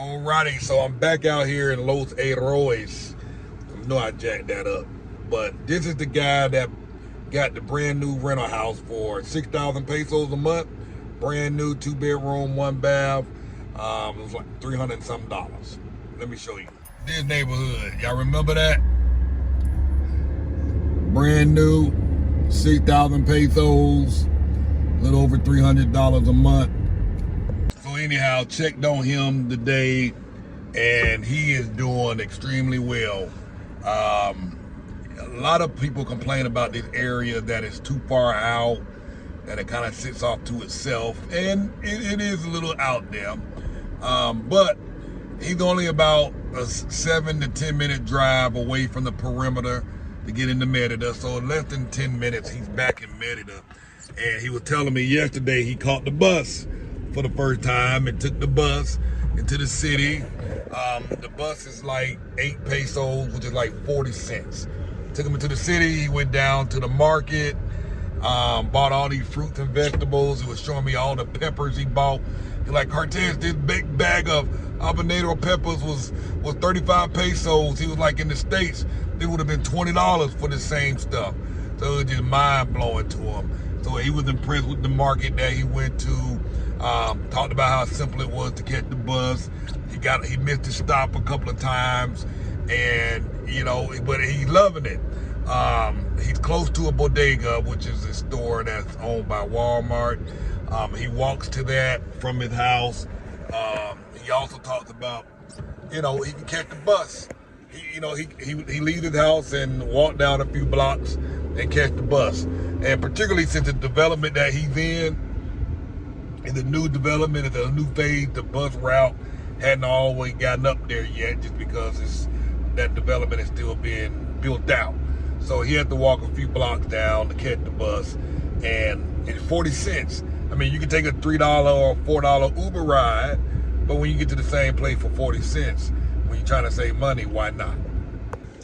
Alrighty, so I'm back out here in Los Arroyos. I know I jacked that up, but this is the guy that got the brand new rental house for 6,000 pesos a month. Brand new, 2-bedroom, 1 bath. It was like $300 and something. Let me show you. This neighborhood, y'all remember that? Brand new, 6,000 pesos, a little over $300 a month. So anyhow, checked on him today, and he is doing extremely well. A lot of people complain about this area that it's too far out, that it kind of sits off to itself, and it is a little out there. But he's only about a 7 to 10 minute drive away from the perimeter to get into Merida. So in less than 10 minutes, he's back in Merida. And he was telling me yesterday he caught the bus for the first time and took the bus into the city. The bus is like 8 pesos, which is like 40 cents. Took him into the city. He went down to the market, bought all these fruits and vegetables. He was showing me all the peppers he bought. He's like, Cortez, this big bag of habanero peppers was 35 pesos. He was like, in the States, it would have been $20 for the same stuff. So it was just mind blowing to him. So he was impressed with the market that he went to. Talked about how simple it was to catch the bus. He missed his stop a couple of times, and but he's loving it. He's close to a bodega, which is a store that's owned by Walmart. He walks to that from his house. He also talks about, he can catch the bus. He leaves his house and walk down a few blocks and catch the bus. And particularly since the development that he's in the new development, in the new phase, the bus route hadn't always gotten up there yet, just because that development is still being built out. So he had to walk a few blocks down to catch the bus, and it's 40 cents. I mean, you can take a $3 or $4 Uber ride, but when you get to the same place for 40 cents, when you're trying to save money, why not?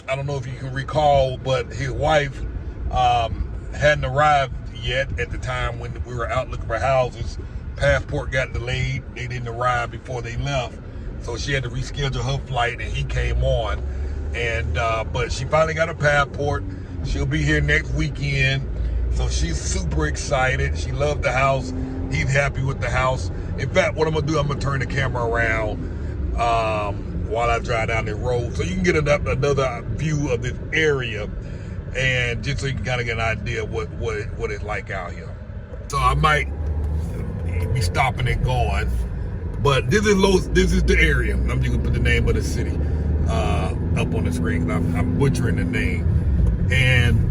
I don't know if you can recall, but his wife hadn't arrived yet at the time when we were out looking for houses. Passport got delayed. They didn't arrive before they left, so she had to reschedule her flight, and he came on. And but she finally got her passport. She'll be here next weekend, so she's super excited. She loved the house. He's happy with the house. In fact, what I'm gonna do, I'm gonna turn the camera around while I drive down the road, so you can get another view of this area, and just so you can kind of get an idea of what it's like out here. So I might be stopping and going, but this is the area. I'm just gonna put the name of the city up on the screen, because I'm butchering the name.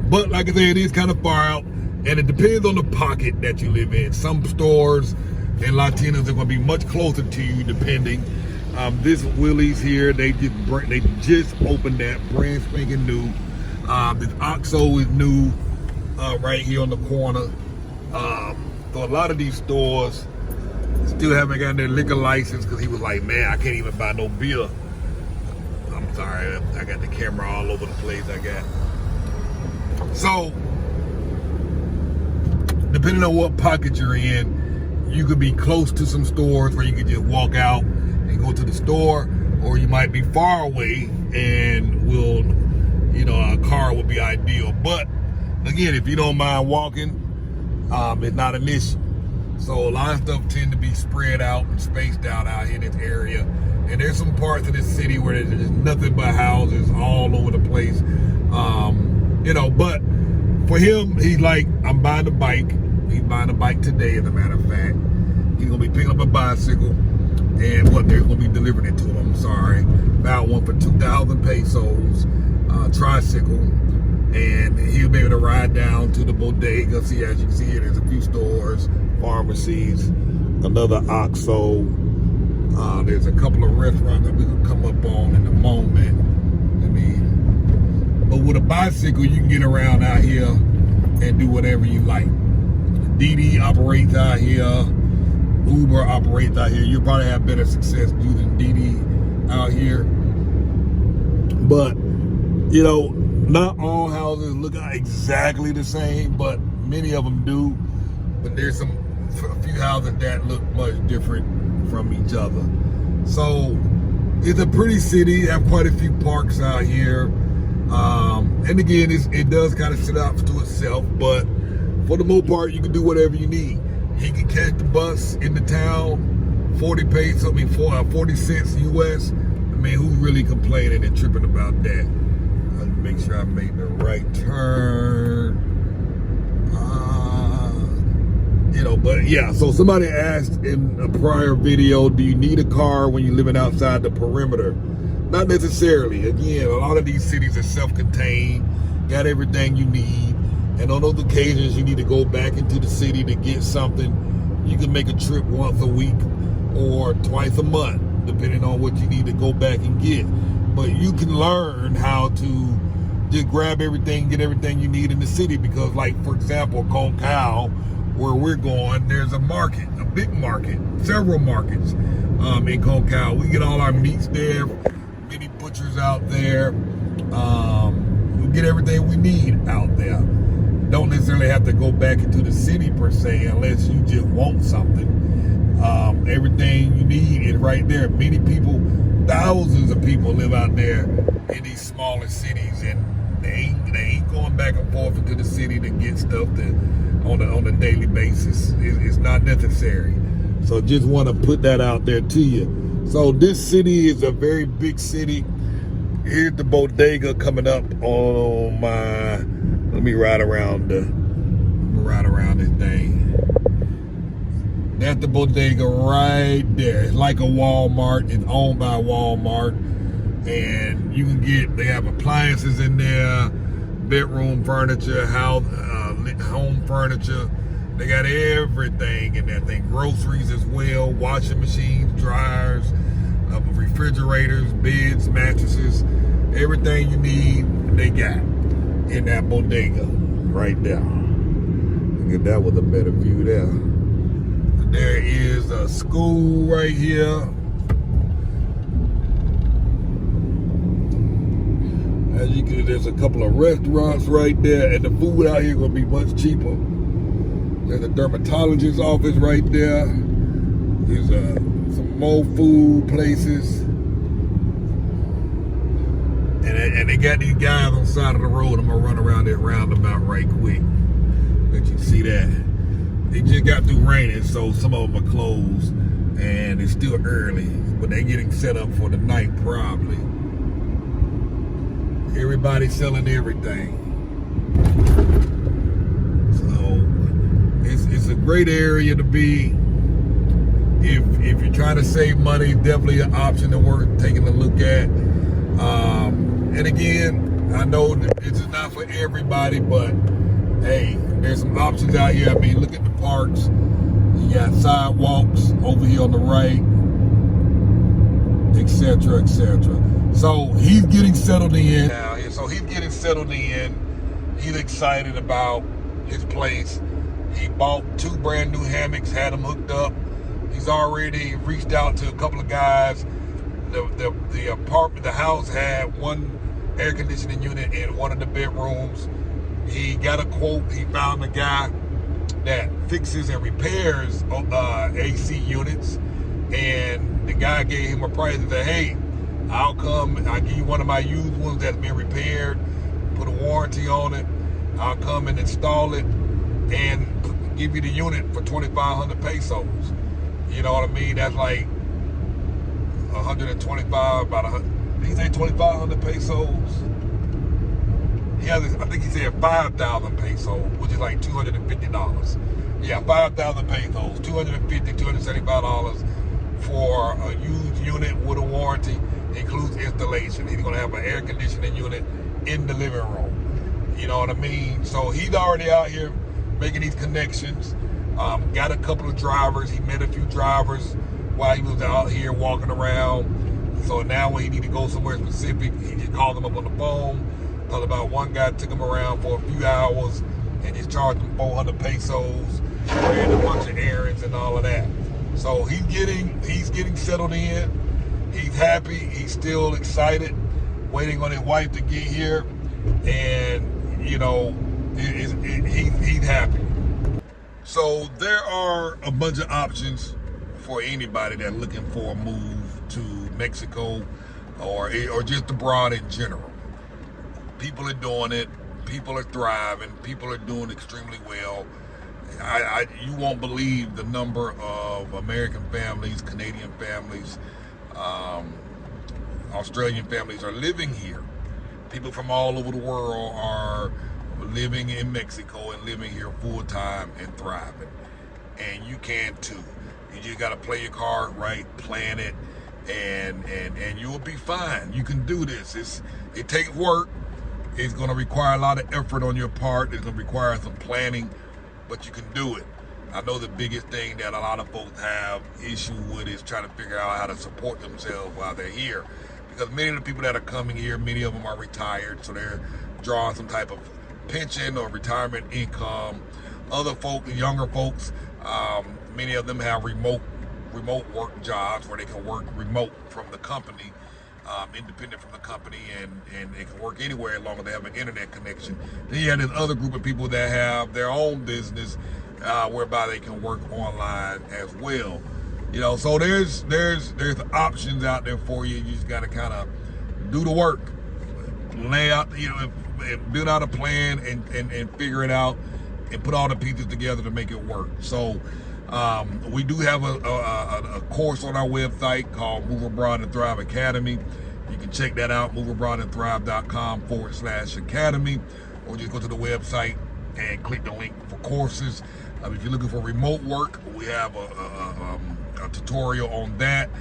But like I said, it is kind of far out, and it depends on the pocket that you live in. Some stores and Latinos are gonna be much closer to you, depending. This Willie's here, they just opened that, brand spanking new. This OXXO is new, right here on the corner. So a lot of these stores still haven't gotten their liquor license, because he was like, man, I can't even buy no beer. I'm sorry, I got the camera all over the place. So, depending on what pocket you're in, you could be close to some stores where you could just walk out and go to the store, or you might be far away and a car would be ideal. But again, if you don't mind walking, it's not an issue. So a lot of stuff tend to be spread out and spaced out here in this area. And there's some parts of this city where there's nothing but houses all over the place. But for him, he's like, I'm buying a bike. He's buying a bike today, as a matter of fact. He's gonna be picking up a bicycle, and they're gonna be delivering it to him. I'm sorry. About one for 2,000 pesos, tricycle. And he'll be able to ride down to the bodega. See, as you can see here, there's a few stores, pharmacies, another OXXO. There's a couple of restaurants that we can come up on in a moment. But with a bicycle, you can get around out here and do whatever you like. Didi operates out here. Uber operates out here. You'll probably have better success using Didi out here. But, not all houses look exactly the same, but many of them do. But there's a few houses that look much different from each other. So It's a pretty city. Have quite a few parks out here. And again, it does kind of sit out to itself, but for the most part, you can do whatever you need. He can catch the bus into town, 40 cents US. I mean, who's really complaining and tripping about that? Let me make sure I made the right turn. But yeah, so somebody asked in a prior video, do you need a car when you're living outside the perimeter? Not necessarily. Again, a lot of these cities are self-contained, got everything you need, and on those occasions you need to go back into the city to get something. You can make a trip once a week or twice a month, depending on what you need to go back and get. But you can learn how to just grab everything, get everything you need in the city, because like, for example, Concal, where we're going, there's a market, a big market, several markets in Concal. We get all our meats there, many butchers out there. We get everything we need out there. Don't necessarily have to go back into the city per se, unless you just want something. Everything you need is right there. Many people, thousands of people live out there in these smaller cities, and they ain't going back and forth into the city to get stuff on a daily basis. It's not necessary. So just want to put that out there to you. So this city is a very big city. Here's the bodega coming up on my, let me ride around this thing. That's the bodega right there. It's like a Walmart. It's owned by Walmart. And you can they have appliances in there, bedroom furniture, home furniture. They got everything in that thing. Groceries as well, washing machines, dryers, refrigerators, beds, mattresses, everything you need, they got in that bodega right there. Look at that with a better view there. There is a school right here. As you can, there's a couple of restaurants right there, and the food out here is gonna be much cheaper. There's a dermatologist's office right there. There's some more food places. And they got these guys on the side of the road. I'm gonna run around that roundabout right quick. Let you see that. It just got through raining, so some of them are closed, and it's still early, but they're getting set up for the night probably. Everybody's selling everything. So it's a great area to be. If you're trying to save money, definitely an option to worth taking a look at. And again, I know that this is not for everybody, but hey, there's some options out here. I mean, look at the parks. You got sidewalks over here on the right, etc., etc. So he's getting settled in. He's excited about his place. He bought 2 brand new hammocks, had them hooked up. He's already reached out to a couple of guys. The apartment, the house had 1 air conditioning unit in one of the bedrooms. He got a quote. He found a guy that fixes and repairs AC units, and the guy gave him a price and said, hey, I'll give you one of my used ones that's been repaired, put a warranty on it. I'll come and install it and give you the unit for 2,500 pesos. You know what I mean? That's like 125, about 100. Did he say 2,500 pesos? I think he said 5,000 pesos, which is like $250. Yeah, 5,000 pesos, $250, $275 for a used unit with a warranty. Includes installation. He's gonna have an air conditioning unit in the living room. You know what I mean? So he's already out here making these connections. Got a couple of drivers. He met a few drivers while he was out here walking around. So now when he need to go somewhere specific, he just called them up on the phone. Talked about one guy took him around for a few hours and just charged him 400 pesos, ran a bunch of errands and all of that. So he's getting settled in. He's happy. He's still excited, waiting on his wife to get here, and you know, he's happy. So there are a bunch of options for anybody that's looking for a move to Mexico or just abroad in general. People are doing it. People are thriving. People are doing extremely well. You won't believe the number of American families, Canadian families, Australian families are living here. People from all over the world are living in Mexico and living here full time and thriving. And you can too. You just gotta play your card right, plan it, and you'll be fine. You can do this. It takes work. It's gonna require a lot of effort on your part. It's gonna require some planning, but you can do it. I know the biggest thing that a lot of folks have issue with is trying to figure out how to support themselves while they're here. Because many of the people that are coming here, many of them are retired, so they're drawing some type of pension or retirement income. Other folks, younger folks, many of them have remote work jobs where they can work remote from the company, independent from the company, and they can work anywhere as long as they have an internet connection. Then you have this other group of people that have their own business, whereby they can work online as well. You know, so there's options out there for you. You just got to kind of do the work, lay out, and build out a plan and figure it out and put all the pieces together to make it work. So we do have a course on our website called Move Abroad and Thrive Academy. You can check that out, moveabroadandthrive.com/academy, or just go to the website and click the link for courses. If you're looking for remote work, we have a tutorial on that,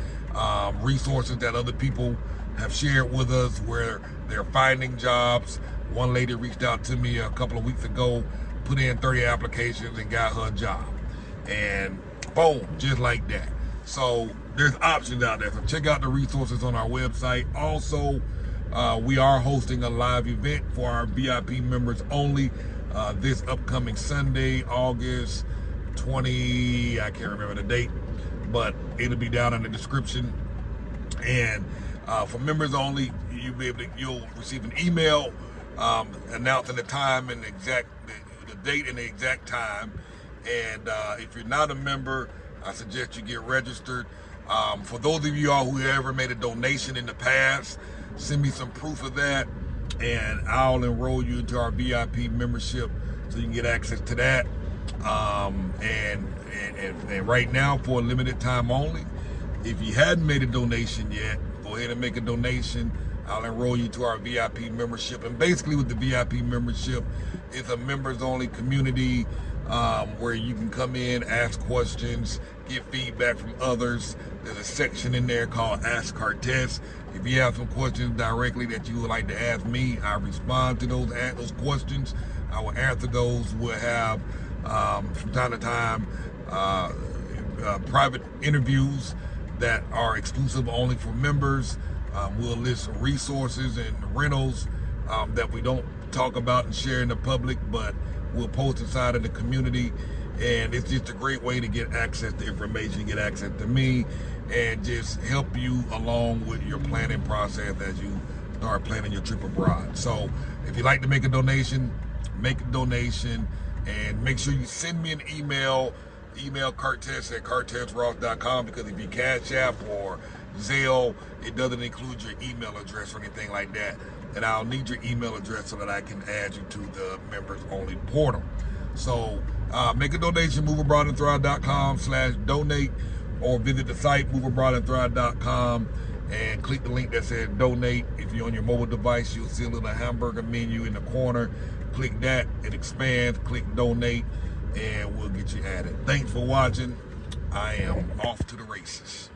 resources that other people have shared with us where they're finding jobs. One lady reached out to me a couple of weeks ago, put in 30 applications and got her a job. And boom, just like that. So there's options out there. So check out the resources on our website. Also, we are hosting a live event for our VIP members only this upcoming Sunday, August 20, I can't remember the date, but it'll be down in the description. And for members only, you'll receive an email announcing the time and the date and the exact time. And if you're not a member, I suggest you get registered. For those of you all who ever made a donation in the past, send me some proof of that, and I'll enroll you into our VIP membership so you can get access to that. And right now, for a limited time only, if you hadn't made a donation yet, go ahead and make a donation. I'll enroll you to our VIP membership. And basically with the VIP membership, it's a members only community where you can come in, ask questions, get feedback from others. There's a section in there called Ask Cortez. If you have some questions directly that you would like to ask me, I respond to those questions. I will answer those. We'll have, from time to time, private interviews that are exclusive only for members. We'll list resources and rentals that we don't talk about and share in the public, but we'll post inside of the community. And it's just a great way to get access to information, get access to me, and just help you along with your planning process as you start planning your trip abroad. So if you'd like to make a donation, and make sure you send me an email Cortez@cortezross.com, because if you Cash App or Zelle, it doesn't include your email address or anything like that. And I'll need your email address so that I can add you to the members only portal. So make a donation, moveabroadandthrive.com/donate, or visit the site moveabroadandthrive.com and click the link that says donate. If you're on your mobile device, you'll see a little hamburger menu in the corner. Click that, it expands, click donate, and we'll get you added. Thanks for watching. I am off to the races.